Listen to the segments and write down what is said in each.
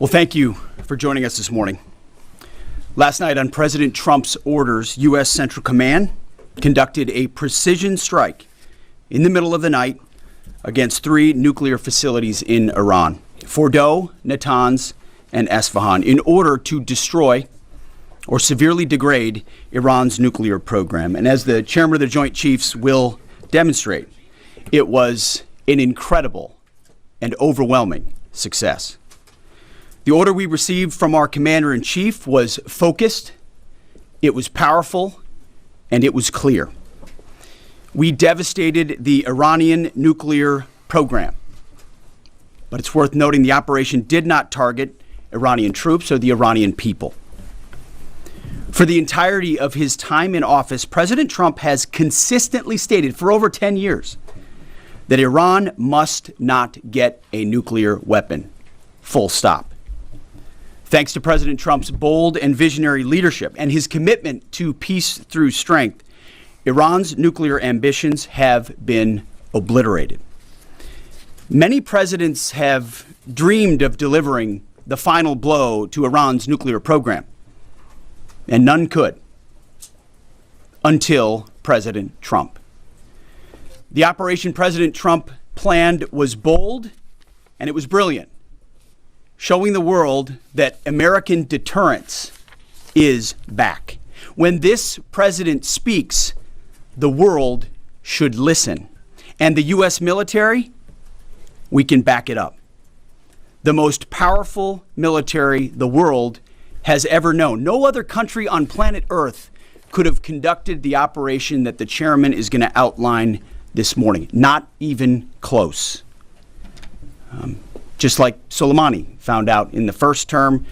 Well, thank you for joining us this morning. Last night, on President Trump's orders, U.S. Central Command conducted a precision strike in the middle of the night against 3 nuclear facilities in Iran, Fordow, Natanz, and Esfahan, in order to destroy or severely degrade Iran's nuclear program. And as the chairman of the Joint Chiefs will demonstrate, it was an incredible and overwhelming success. The order we received from our commander-in-chief was focused, it was powerful, and it was clear. We devastated the Iranian nuclear program. But it's worth noting the operation did not target Iranian troops or the Iranian people. For the entirety of his time in office, President Trump has consistently stated for over 10 years that Iran must not get a nuclear weapon. Full stop. Thanks to President Trump's bold and visionary leadership and his commitment to peace through strength, Iran's nuclear ambitions have been obliterated. Many presidents have dreamed of delivering the final blow to Iran's nuclear program, and none could until President Trump. The operation President Trump planned was bold and it was brilliant, showing the world that American deterrence is back. When this president speaks, the world should listen. And the U.S. military, we can back it up. The most powerful military the world has ever known. No other country on planet Earth could have conducted the operation that the chairman is going to outline this morning. Not even close. Just like Soleimani found out in the first term,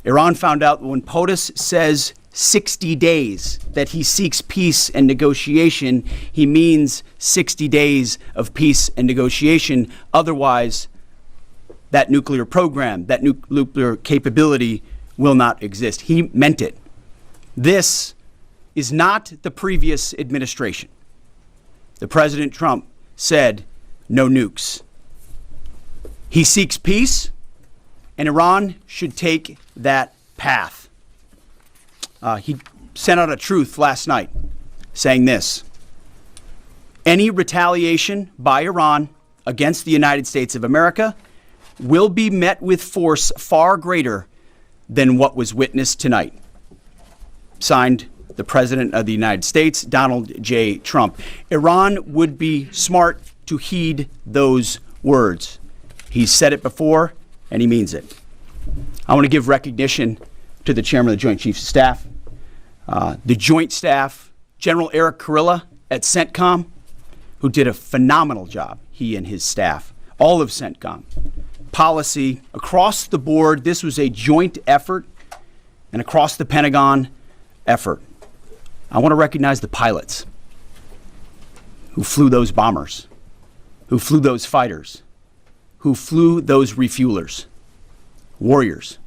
Iran found out when POTUS says 60 days that he seeks peace and negotiation, he means 60 days of peace and negotiation. Otherwise, that nuclear program, that nuclear capability will not exist. He meant it. This is not the previous administration. The President Trump said no nukes. He seeks peace, and Iran should take that path. He sent out a truth last night saying this: any retaliation by Iran against the United States of America will be met with force far greater than what was witnessed tonight. Signed, the President of the United States, Donald J. Trump. Iran would be smart to heed those words. He's said it before, and he means it. I want to give recognition to the Chairman of the Joint Chiefs of Staff, the Joint Staff, General Eric Kurilla at CENTCOM, who did a phenomenal job, he and his staff, all of CENTCOM. Policy, across the board, this was a joint effort, and across the Pentagon effort. I want to recognize the pilots who flew those bombers, who flew those fighters, who flew those refuelers, warriors.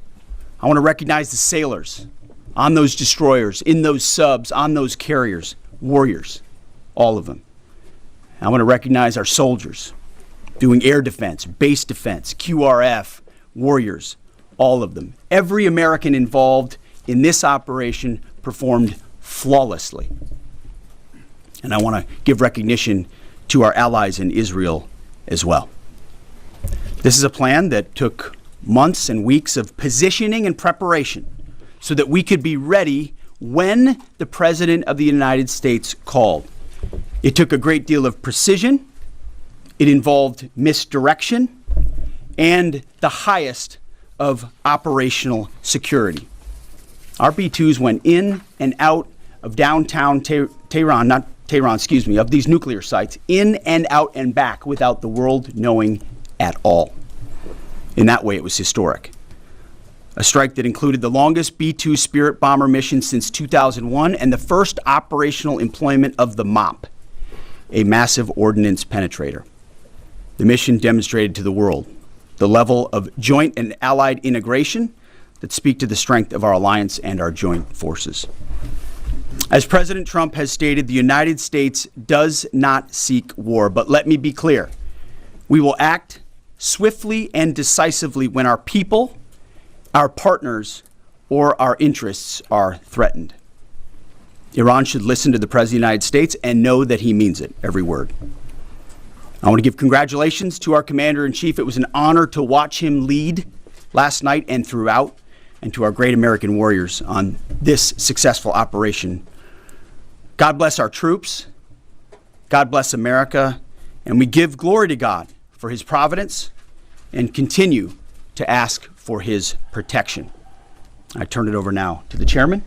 I want to recognize the sailors on those destroyers, in those subs, on those carriers, warriors, all of them. I want to recognize our soldiers doing air defense, base defense, QRF, warriors, all of them. Every American involved in this operation performed flawlessly. And I want to give recognition to our allies in Israel as well. This is a plan that took months and weeks of positioning and preparation so that we could be ready when the President of the United States called. It took a great deal of precision. It involved misdirection and the highest of operational security. Our B-2s went in and out of downtown Tehran, of these nuclear sites, in and out and back without the world knowing at all. In that way, it was historic. A strike that included the longest B-2 Spirit bomber mission since 2001 and the first operational employment of the MOP, a massive ordnance penetrator. The mission demonstrated to the world the level of joint and allied integration that speak to the strength of our alliance and our joint forces. As President Trump has stated, the United States does not seek war, but let me be clear. We will act swiftly and decisively when our people our partners or our interests are threatened. Iran should listen to the President of the United States and know that he means it, every word. I want to give congratulations to our Commander-in-Chief. It was an honor to watch him lead last night and throughout, and to our great American warriors on this successful operation. God bless our troops. God bless America. And we give glory to God for his providence and continue to ask for his protection. I turn it over now to the chairman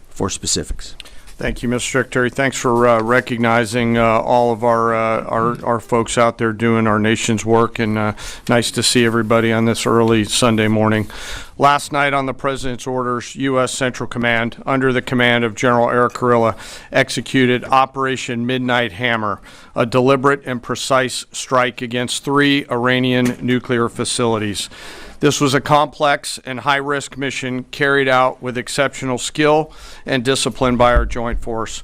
for specifics. Thank you, Mr. Secretary. Thanks for recognizing all of our folks out there doing our nation's work, and nice to see everybody on this early Sunday morning. Last night, on the President's orders, U.S. Central Command, under the command of General Eric Kurilla, executed Operation Midnight Hammer, a deliberate and precise strike against 3 Iranian nuclear facilities. This was a complex and high-risk mission carried out with exceptional skill and discipline by our joint force.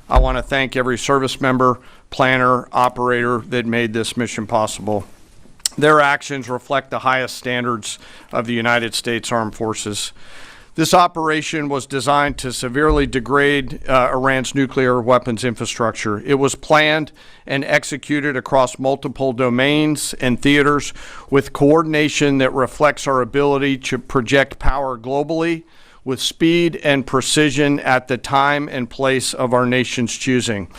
I want to thank every service member, planner, operator that made this mission possible. Their actions reflect the highest standards of the United States Armed Forces. This operation was designed to severely degrade Iran's nuclear weapons infrastructure. It was planned and executed across multiple domains and theaters with coordination that reflects our ability to project power globally with speed and precision at the time and place of our nation's choosing.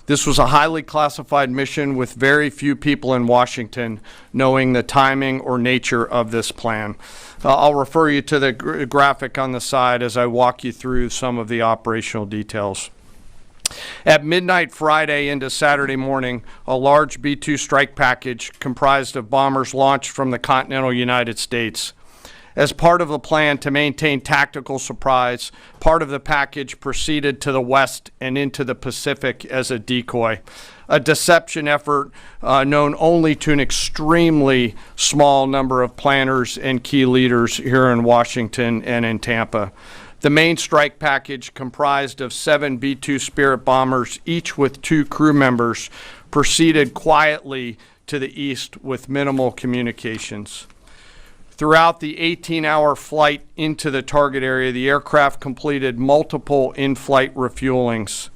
This was a highly classified mission with very few people in Washington knowing the timing or nature of this plan. I'll refer you to the graphic on the side as I walk you through some of the operational details. At midnight Friday into Saturday morning, a large B-2 strike package comprised of bombers launched from the continental United States. As part of the plan to maintain tactical surprise, part of the package proceeded to the west and into the Pacific as a decoy, a deception effort known only to an extremely small number of planners and key leaders here in Washington and in Tampa. The main strike package, comprised of 7 B-2 Spirit bombers, each with 2 crew members, proceeded quietly to the east with minimal communications. Throughout the 18-hour flight into the target area, the aircraft completed multiple in-flight refuelings.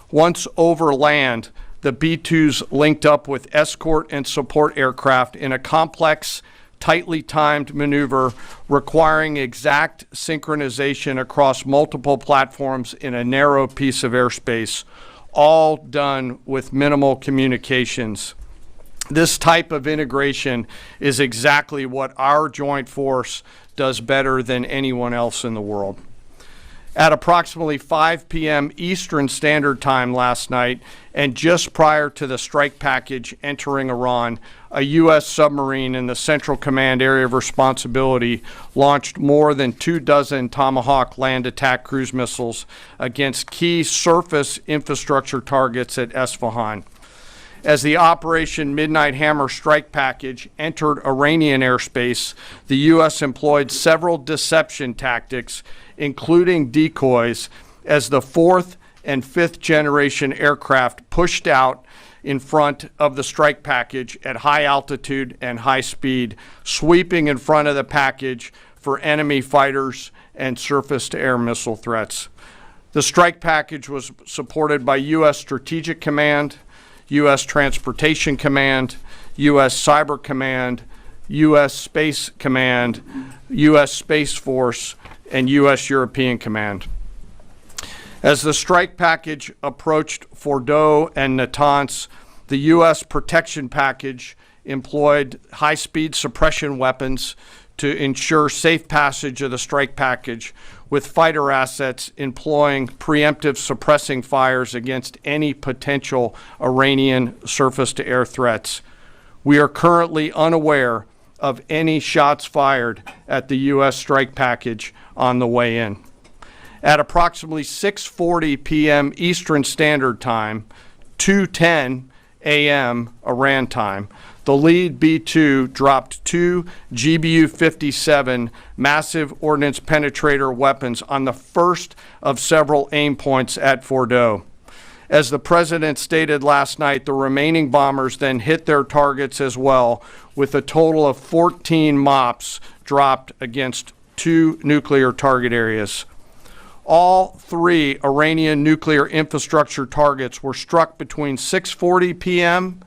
Once over land, the B-2s linked up with escort and support aircraft in a complex, tightly timed maneuver requiring exact synchronization across multiple platforms in a narrow piece of airspace, all done with minimal communications. This type of integration is exactly what our joint force does better than anyone else in the world. At approximately 5 p.m. Eastern Standard Time last night, and just prior to the strike package entering Iran, a U.S. submarine in the Central Command area of responsibility launched more than 24 Tomahawk land attack cruise missiles against key surface infrastructure targets at Esfahan. As the Operation Midnight Hammer strike package entered Iranian airspace, the U.S. employed several deception tactics, including decoys, as the 4th and 5th generation aircraft pushed out in front of the strike package at high altitude and high speed, sweeping in front of the package for enemy fighters and surface-to-air missile threats. The strike package was supported by U.S. Strategic Command, U.S. Transportation Command, U.S. Cyber Command, U.S. Space Command, U.S. Space Force, and U.S. European Command. As the strike package approached Fordo and Natanz, the U.S. protection package employed high-speed suppression weapons to ensure safe passage of the strike package, with fighter assets employing preemptive suppressing fires against any potential Iranian surface-to-air threats. We are currently unaware of any shots fired at the U.S. strike package on the way in. At approximately 6:40 p.m. Eastern Standard Time, 2:10 a.m. Iran time, the lead B-2 dropped 2 GBU-57 massive ordnance penetrator weapons on the first of several aim points at Fordo. As the president stated last night, the remaining bombers then hit their targets as well, with a total of 14 MOPs dropped against 2 nuclear target areas. All 3 Iranian nuclear infrastructure targets were struck between 6:40 p.m.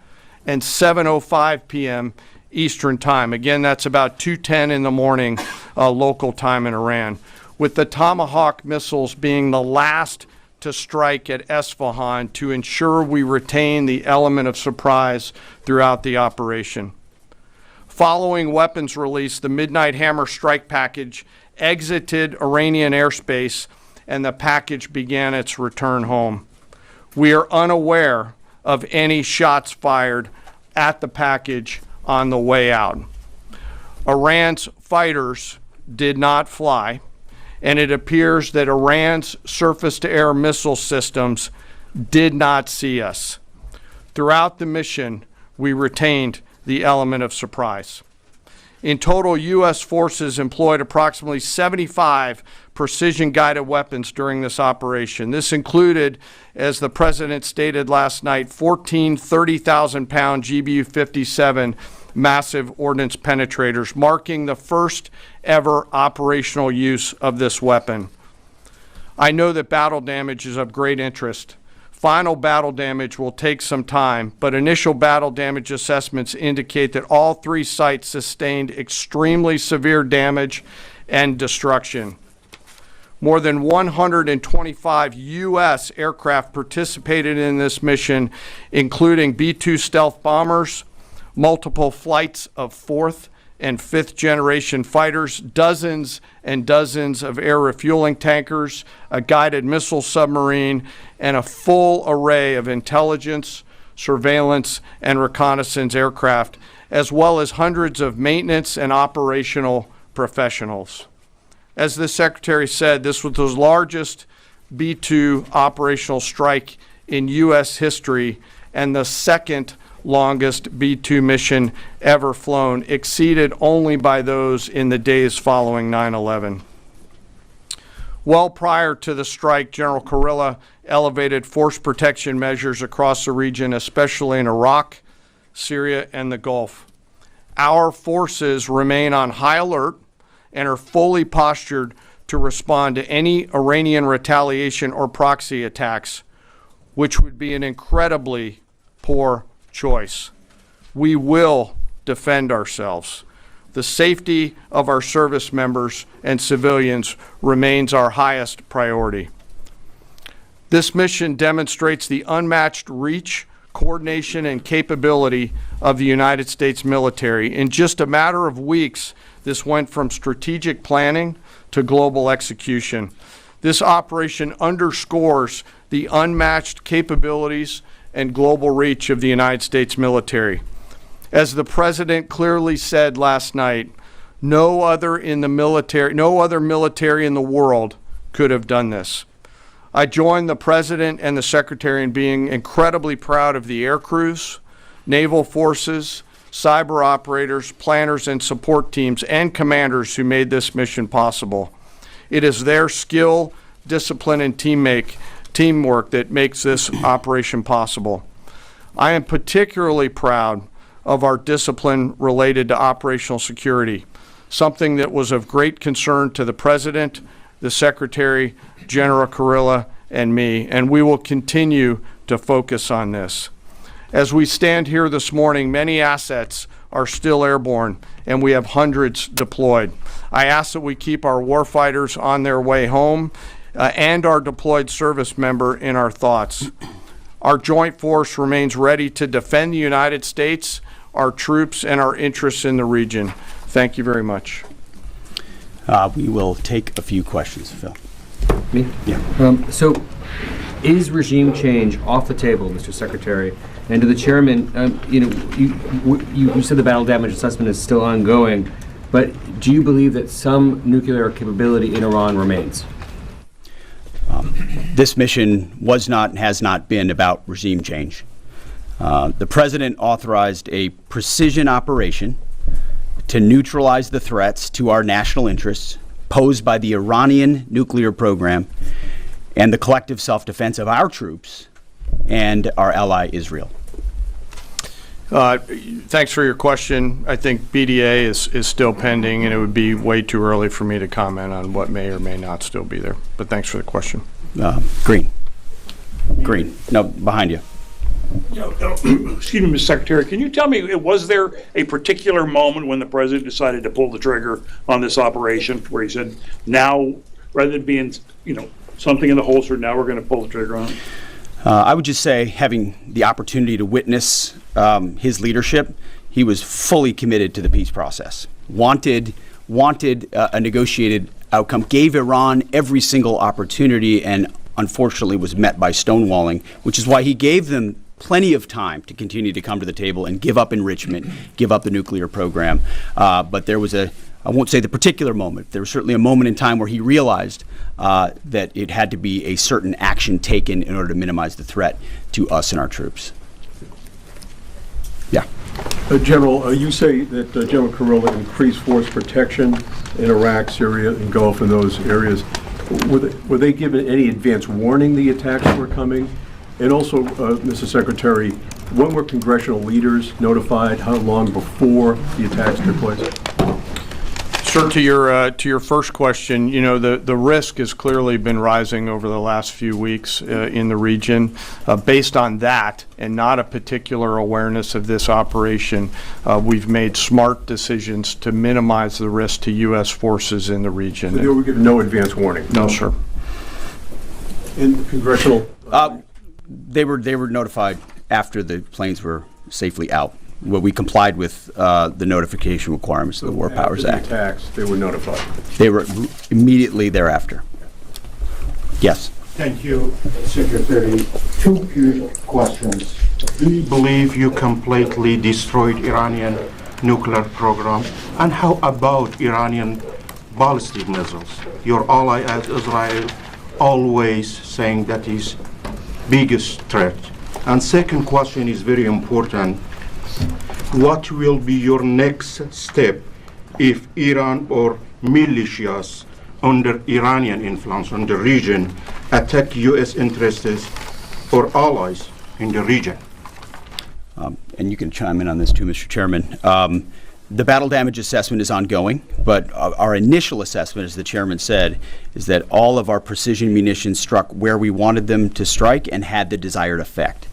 and 7:05 p.m. Eastern Time. Again, that's about 2:10 in the morning local time in Iran, with the Tomahawk missiles being the last to strike at Esfahan to ensure we retain the element of surprise throughout the operation. Following weapons release, the Midnight Hammer strike package exited Iranian airspace and the package began its return home. We are unaware of any shots fired at the package on the way out. Iran's fighters did not fly, and it appears that Iran's surface-to-air missile systems did not see us. Throughout the mission, we retained the element of surprise. In total, U.S. forces employed approximately 75 precision-guided weapons during this operation. This included, as the President stated last night, 14 30,000-pound GBU-57 massive ordnance penetrators, marking the first ever operational use of this weapon. I know that battle damage is of great interest. Final battle damage will take some time, but initial battle damage assessments indicate that all 3 sites sustained extremely severe damage and destruction. More than 125 U.S. aircraft participated in this mission, including B-2 stealth bombers, multiple flights of 4th and 5th generation fighters, dozens and dozens of air refueling tankers, a guided missile submarine, and a full array of intelligence, surveillance, and reconnaissance aircraft, as well as hundreds of maintenance and operational professionals. As the Secretary said, this was the largest B-2 operational strike in U.S. history and the second longest B-2 mission ever flown, exceeded only by those in the days following 9/11. Well prior to the strike, General Kurilla elevated force protection measures across the region, especially in Iraq, Syria, and the Gulf. Our forces remain on high alert and are fully postured to respond to any Iranian retaliation or proxy attacks, which would be an incredibly poor choice. We will defend ourselves. The safety of our service members and civilians remains our highest priority. This mission demonstrates the unmatched reach, coordination, and capability of the United States military. In just a matter of weeks, this went from strategic planning to global execution. This operation underscores the unmatched capabilities and global reach of the United States military. As the President clearly said last night, no other military in the world could have done this. I join the President and the Secretary in being incredibly proud of the air crews, naval forces, cyber operators, planners, and support teams, and commanders who made this mission possible. It is their skill, discipline, and teamwork that makes this operation possible. I am particularly proud of our discipline related to operational security, something that was of great concern to the President, the Secretary, General Kurilla, and me, and we will continue to focus on this. As we stand here this morning, many assets are still airborne, and we have hundreds deployed. I ask that we keep our warfighters on their way home and our deployed service member in our thoughts. Our joint force remains ready to defend the United States, our troops, and our interests in the region. Thank you very much. We will take a few questions, Phil. Me? Yeah. So, is regime change off the table, Mr. Secretary? And to the Chairman, you said the battle damage assessment is still ongoing, but do you believe that some nuclear capability in Iran remains? This mission was not and has not been about regime change. The President authorized a precision operation to neutralize the threats to our national interests posed by the Iranian nuclear program and the collective self-defense of our troops and our ally Israel. Thanks for your question. I think BDA is still pending, and it would be way too early for me to comment on what may or may not still be there. But thanks for the question. Green. No, behind you. Excuse me, Mr. Secretary, can you tell me, was there a particular moment when the president decided to pull the trigger on this operation where he said, now, rather than being, something in the holster, now we're going to pull the trigger on it? I would just say, having the opportunity to witness his leadership, he was fully committed to the peace process. Wanted a negotiated outcome, gave Iran every single opportunity, and unfortunately was met by stonewalling, which is why he gave them plenty of time to continue to come to the table and give up enrichment, give up the nuclear program. But there was I won't say the particular moment, there was certainly a moment in time where he realized that it had to be a certain action taken in order to minimize the threat to us and our troops. Yeah. General, you say that General Kurilla increased force protection in Iraq, Syria, and Gulf, and those areas. Were they given any advance warning the attacks were coming? And also, Mr. Secretary, when were congressional leaders notified? How long before the attacks took place? Sir, to your first question, the risk has clearly been rising over the last few weeks in the region. Based on that, and not a particular awareness of this operation, we've made smart decisions to minimize the risk to U.S. forces in the region. So they were given no advance warning? No, sir. In congressional? They were notified after the planes were safely out. Well, we complied with the notification requirements of the War Powers Act. After the attacks, they were notified? They were immediately thereafter. Yes. Thank you, Secretary. Two questions. Do you believe you completely destroyed Iranian nuclear program? And how about Iranian ballistic missiles? Your ally as Israel always saying that is biggest threat. And second question is very important. What will be your next step if Iran or militias under Iranian influence in the region attack U.S. interests or allies in the region? And you can chime in on this too, Mr. Chairman. The battle damage assessment is ongoing, but our initial assessment, as the chairman said, is that all of our precision munitions struck where we wanted them to strike and had the desired effect.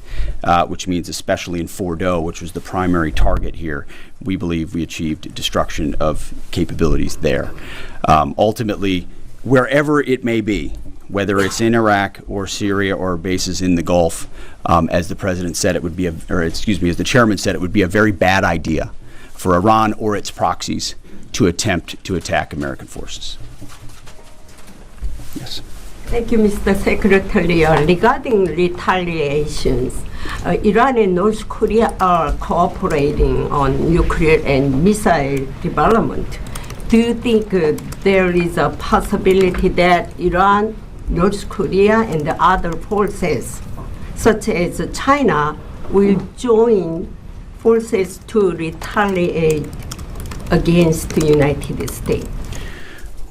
Which means especially in Fordo, which was the primary target here, we believe we achieved destruction of capabilities there. Ultimately, wherever it may be, whether it's in Iraq or Syria or bases in the Gulf, as the president said, it would be as the chairman said, it would be a very bad idea for Iran or its proxies to attempt to attack American forces. Yes. Thank you, Mr. Secretary. Regarding retaliations, Iran and North Korea are cooperating on nuclear and missile development. Do you think there is a possibility that Iran, North Korea, and the other forces, such as China, will join forces to retaliate against the United States?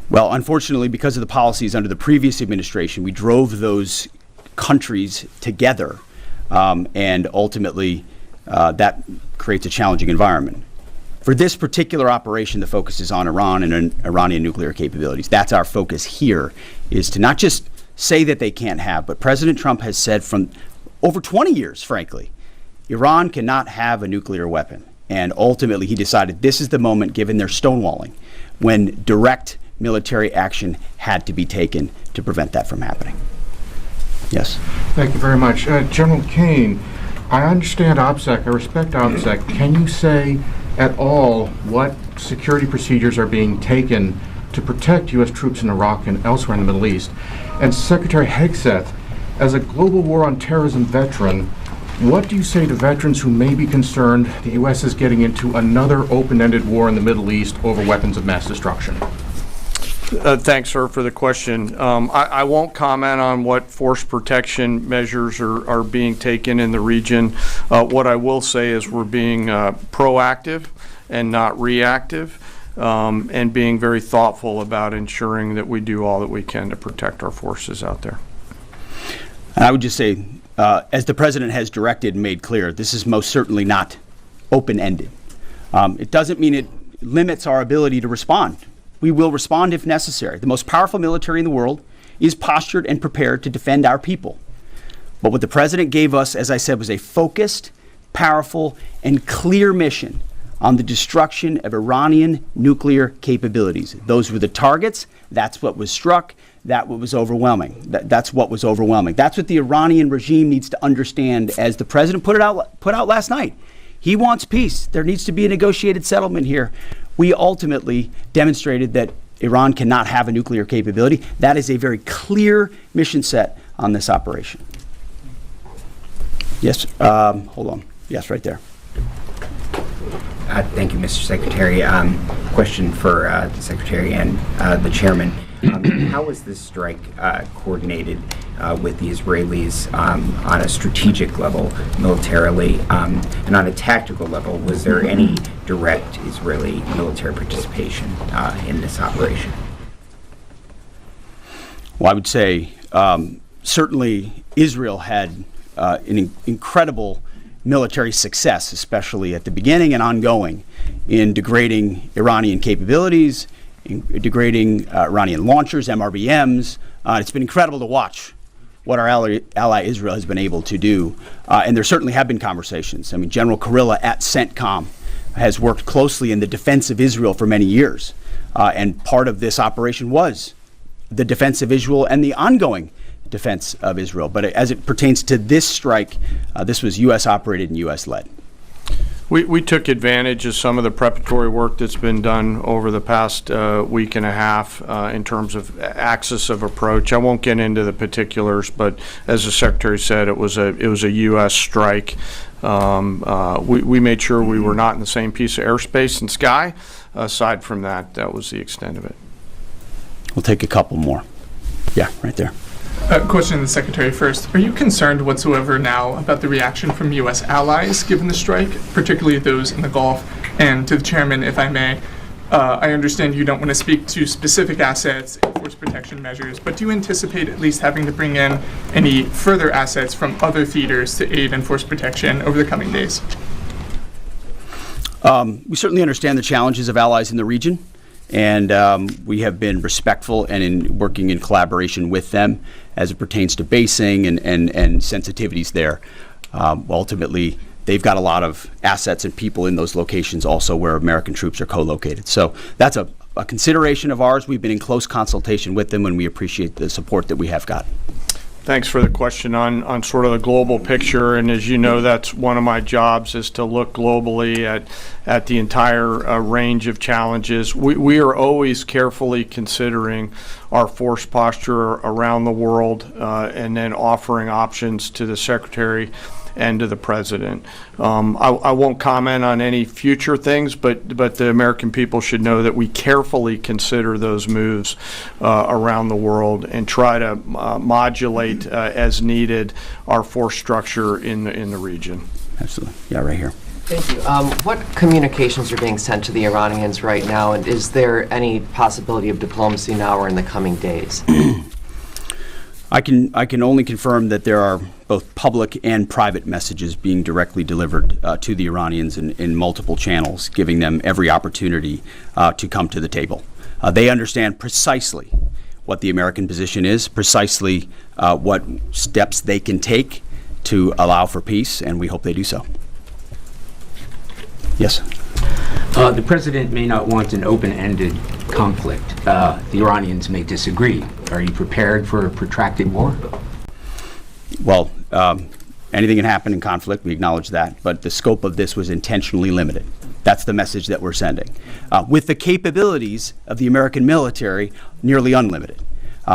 Well, unfortunately, because of the policies under the previous administration, we drove those countries together, and ultimately that creates a challenging environment. For this particular operation, the focus is on Iran and Iranian nuclear capabilities. That's our focus here, is to not just say that they can't have, but President Trump has said from over 20 years, frankly, Iran cannot have a nuclear weapon. And ultimately, he decided this is the moment, given their stonewalling, when direct military action had to be taken to prevent that from happening. Yes. Thank you very much. General Kane, I understand OPSEC, I respect OPSEC. Can you say at all what security procedures are being taken to protect U.S. troops in Iraq and elsewhere in the Middle East? And Secretary Hegseth, as a global war on terrorism veteran, what do you say to veterans who may be concerned the U.S. is getting into another open-ended war in the Middle East over weapons of mass destruction? Thanks, sir, for the question. I won't comment on what force protection measures are being taken in the region. What I will say is we're being proactive and not reactive, and being very thoughtful about ensuring that we do all that we can to protect our forces out there. And I would just say, as the president has directed and made clear, this is most certainly not open-ended. It doesn't mean it limits our ability to respond. We will respond if necessary. The most powerful military in the world is postured and prepared to defend our people. But what the president gave us, as I said, was a focused, powerful, and clear mission on the destruction of Iranian nuclear capabilities. Those were the targets. That's what was struck. That's what was overwhelming. That's what was overwhelming. That's what the Iranian regime needs to understand, as the president put out last night. He wants peace. There needs to be a negotiated settlement here. We ultimately demonstrated that Iran cannot have a nuclear capability. That is a very clear mission set on this operation. Yes, hold on. Yes, right there. Thank you, Mr. Secretary. Question for the Secretary and the Chairman. How was this strike coordinated with the Israelis on a strategic level, militarily, and on a tactical level? Was there any direct Israeli military participation in this operation? Well, I would say certainly Israel had an incredible military success, especially at the beginning and ongoing, in degrading Iranian capabilities, in degrading Iranian launchers, MRBMs. It's been incredible to watch what our ally Israel has been able to do. And there certainly have been conversations. I mean, General Kurilla at CENTCOM has worked closely in the defense of Israel for many years. And part of this operation was the defense of Israel and the ongoing defense of Israel. But as it pertains to this strike, this was U.S. operated and U.S. led. We took advantage of some of the preparatory work that's been done over the past week and a half in terms of axis of approach. I won't get into the particulars, but as the Secretary said, it was a U.S. strike. We made sure we were not in the same piece of airspace and sky. Aside from that, that was the extent of it. We'll take a couple more. Yeah, right there. Question to the Secretary first. Are you concerned whatsoever now about the reaction from U.S. allies given the strike, particularly those in the Gulf? And to the Chairman, if I may, I understand you don't want to speak to specific assets and force protection measures, but do you anticipate at least having to bring in any further assets from other theaters to aid in force protection over the coming days? We certainly understand the challenges of allies in the region. And we have been respectful and in working in collaboration with them as it pertains to basing and sensitivities there. Ultimately, they've got a lot of assets and people in those locations also where American troops are co-located. So that's a consideration of ours. We've been in close consultation with them, and we appreciate the support that we have got. Thanks for the question on sort of the global picture, and as you know, that's one of my jobs, is to look globally at the entire range of challenges. We are always carefully considering our force posture around the world and then offering options to the Secretary and to the President. I won't comment on any future things, but the American people should know that we carefully consider those moves around the world and try to modulate as needed our force structure in the region. Absolutely. Yeah, right here. Thank you. What communications are being sent to the Iranians right now, and is there any possibility of diplomacy now or in the coming days? I can only confirm that there are both public and private messages being directly delivered to the Iranians in multiple channels, giving them every opportunity to come to the table. They understand precisely what the American position is, precisely what steps they can take to allow for peace, and we hope they do so. Yes. The president may not want an open-ended conflict. The Iranians may disagree. Are you prepared for a protracted war? Well, anything can happen in conflict. We acknowledge that. But the scope of this was intentionally limited. That's the message that we're sending. With the capabilities of the American military, nearly unlimited.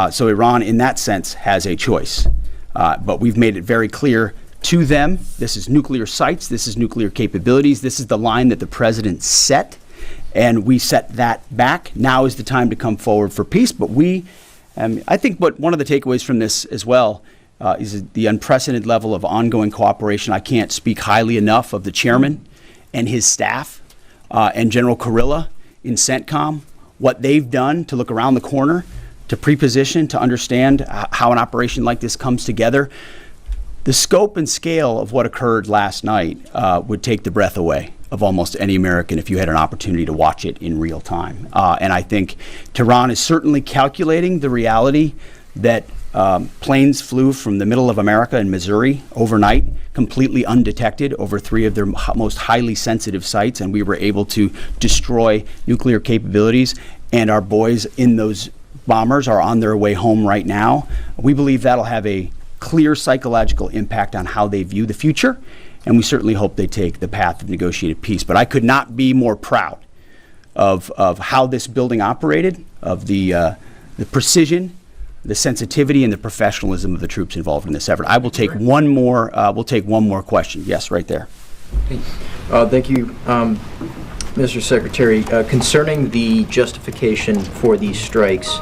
So Iran, in that sense, has a choice. But we've made it very clear to them, this is nuclear sites, this is nuclear capabilities, this is the line that the president set, and we set that back. Now is the time to come forward for peace. But I think one of the takeaways from this as well is the unprecedented level of ongoing cooperation. I can't speak highly enough of the chairman and his staff and General Kurilla in CENTCOM, what they've done to look around the corner, to pre-position, to understand how an operation like this comes together. The scope and scale of what occurred last night would take the breath away of almost any American if you had an opportunity to watch it in real time. And I think Tehran is certainly calculating the reality that planes flew from the middle of America in Missouri overnight, completely undetected, over 3 of their most highly sensitive sites, and we were able to destroy nuclear capabilities. And our boys in those bombers are on their way home right now. We believe that'll have a clear psychological impact on how they view the future, and we certainly hope they take the path of negotiated peace. But I could not be more proud of how this building operated, of the precision, the sensitivity, and the professionalism of the troops involved in this effort. I will take one more. We'll take one more question. Yes, right there. Thank you, Mr. Secretary. Concerning the justification for these strikes,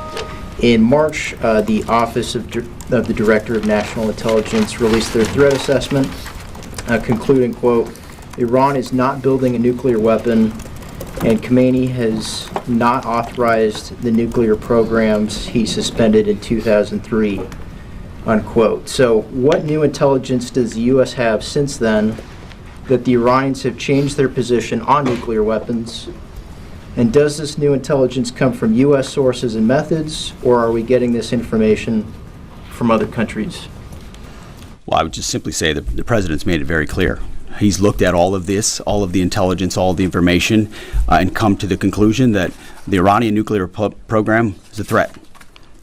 in March, the Office of the Director of National Intelligence released their threat assessment, concluding, quote, Iran is not building a nuclear weapon, and Khamenei has not authorized the nuclear programs he suspended in 2003, unquote. So what new intelligence does the U.S. have since then that the Iranians have changed their position on nuclear weapons? And does this new intelligence come from U.S. sources and methods, or are we getting this information from other countries? Well, I would just simply say that the president's made it very clear. He's looked at all of this, all of the intelligence, all of the information, and come to the conclusion that the Iranian nuclear program is a threat,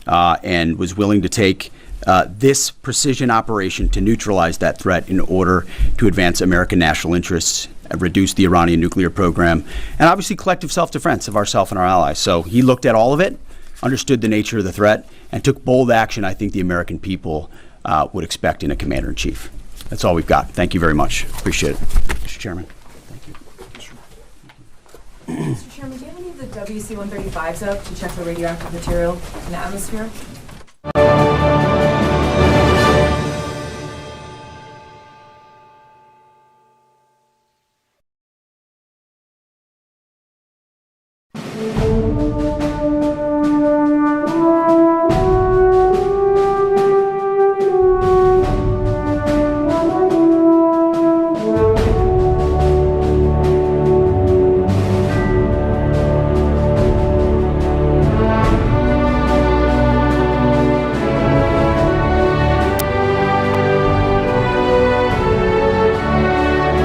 and was willing to take this precision operation to neutralize that threat in order to advance American national interests, reduce the Iranian nuclear program, and obviously collective self-defense of ourselves and our allies. So he looked at all of it, understood the nature of the threat, and took bold action I think the American people would expect in a commander-in-chief. That's all we've got. Thank you very much. Appreciate it. Mr. Chairman. Thank you. Mr. Chairman, do you have any of the WC-135s up to check for radioactive material in the atmosphere?